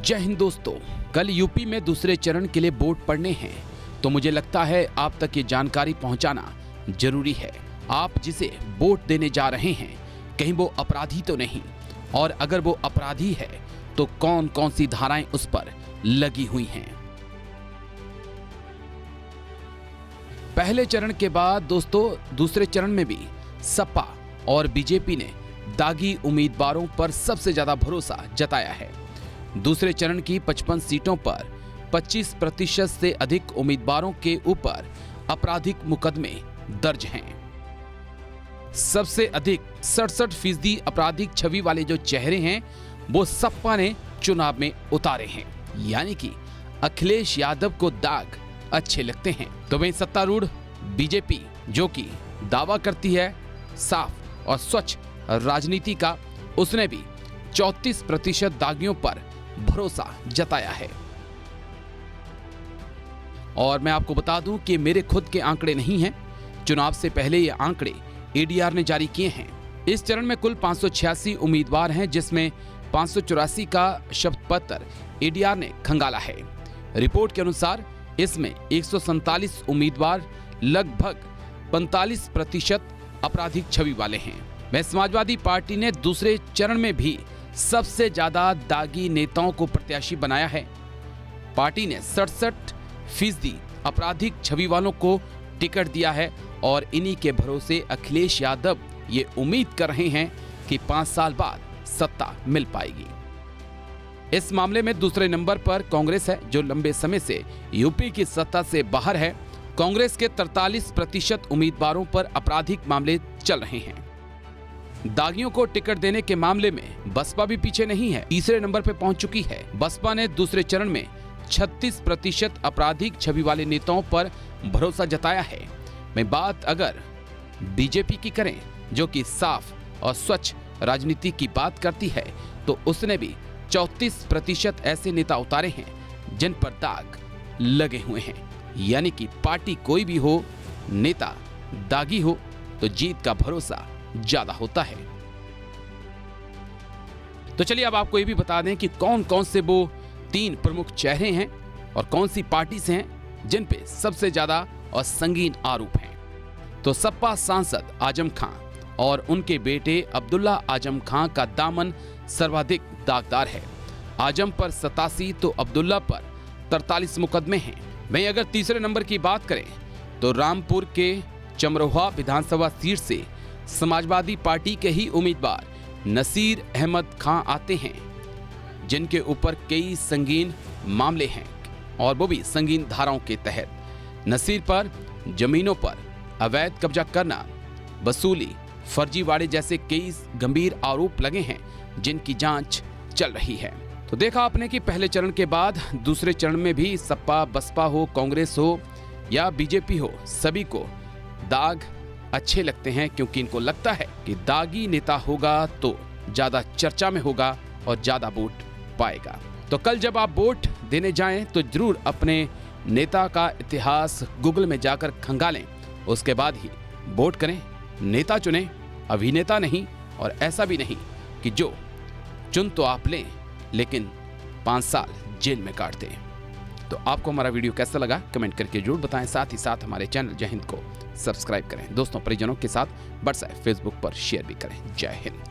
जय हिंद दोस्तों, कल यूपी में दूसरे चरण के लिए वोट पड़ने हैं, तो मुझे लगता है आप तक ये जानकारी पहुंचाना जरूरी है। आप जिसे वोट देने जा रहे हैं कहीं वो अपराधी तो नहीं, और अगर वो अपराधी है तो कौन कौन सी धाराएं उस पर लगी हुई हैं। पहले चरण के बाद दोस्तों दूसरे चरण में भी सपा और बीजेपी ने दागी उम्मीदवारों पर सबसे ज्यादा भरोसा जताया है। दूसरे चरण की 55 सीटों पर 25% से अधिक उम्मीदवारों के ऊपर आपराधिक मुकदमे दर्ज हैं। सबसे अधिक 67% आपराधिक छवि वाले जो चेहरे हैं वो सपा ने चुनाव में उतारे हैं, यानी कि अखिलेश यादव को दाग अच्छे लगते हैं। तो वहीं सत्तारूढ़ बीजेपी जो कि दावा करती है साफ और स्वच्छ राजनीति का, उसने भी 34% दागियों पर भरोसा जताया है। और मैं आपको बता दूं कि मेरे खुद के आंकड़े नहीं हैं, चुनाव से पहले ये आंकड़े एडीआर ने जारी किए हैं। इस चरण में कुल 586 उम्मीदवार हैं, जिसमें 584 का शपथ पत्र एडीआर ने खंगाला है। रिपोर्ट के अनुसार इसमें 147 उम्मीदवार लगभग 45% आपराधिक छवि वाले हैं। वह समाजवादी पार्टी ने दूसरे चरण में भी सबसे ज्यादा दागी नेताओं को प्रत्याशी बनाया है। पार्टी ने 67% आपराधिक छवि वालों को टिकट दिया है और इन्हीं के भरोसे अखिलेश यादव ये उम्मीद कर रहे हैं कि 5 साल बाद सत्ता मिल पाएगी। इस मामले में दूसरे नंबर पर कांग्रेस है, जो लंबे समय से यूपी की सत्ता से बाहर है। कांग्रेस के 43% उम्मीदवारों पर आपराधिक मामले चल रहे हैं। दागियों को टिकट देने के मामले में बसपा भी पीछे नहीं है, तीसरे नंबर पर पहुंच चुकी है। बसपा ने दूसरे चरण में 36% आपराधिक छवि वाले नेताओं पर भरोसा जताया है। मैं बात अगर बीजेपी की करें, जो कि साफ और स्वच्छ राजनीति की बात करती है, तो उसने भी 34% ऐसे नेता उतारे हैं जिन पर दाग लगे हुए हैं। यानी कि पार्टी कोई भी हो, नेता दागी हो तो जीत का भरोसा ज्यादा होता है। तो चलिए अब आपको ये भी बता दें कि कौन कौन से वो 3 प्रमुख चेहरे हैं और कौन सी पार्टी से हैं जिन पे सबसे ज्यादा और संगीन आरोप हैं। तो सपा सांसद आजम खां और उनके बेटे अब्दुल्ला आजम खां का दामन सर्वाधिक दागदार है। आजम पर 87 तो अब्दुल्ला पर 43 मुकदमे हैं। वहीं अगर तीसरे नंबर की बात करें तो रामपुर के चमरोहा विधानसभा सीट से समाजवादी पार्टी के ही उम्मीदवार नसीर अहमद खां आते हैं, जिनके ऊपर कई संगीन मामले हैं और वो भी संगीन धाराओं के तहत। नसीर पर जमीनों पर अवैध कब्जा करना, वसूली, फर्जीवाड़े जैसे कई गंभीर आरोप लगे हैं, जिनकी जांच चल रही है। तो देखा आपने कि पहले चरण के बाद दूसरे चरण में भी सपा, बसपा हो, कांग्रेस हो या बीजेपी हो, सभी को दाग अच्छे लगते हैं, क्योंकि इनको लगता है कि दागी नेता होगा तो ज्यादा चर्चा में होगा और ज्यादा वोट पाएगा। तो कल जब आप वोट देने जाएं तो जरूर अपने नेता का इतिहास गूगल में जाकर खंगालें, उसके बाद ही वोट करें। नेता चुनें, अभिनेता नहीं। और ऐसा भी नहीं कि जो चुन तो आप लें लेकिन 5 साल जेल में काट दें। तो आपको हमारा वीडियो कैसा लगा कमेंट करके जरूर बताएं। साथ ही साथ हमारे चैनल जय हिंद को सब्सक्राइब करें, दोस्तों परिजनों के साथ व्हाट्सएप, फेसबुक पर शेयर भी करें। जय हिंद।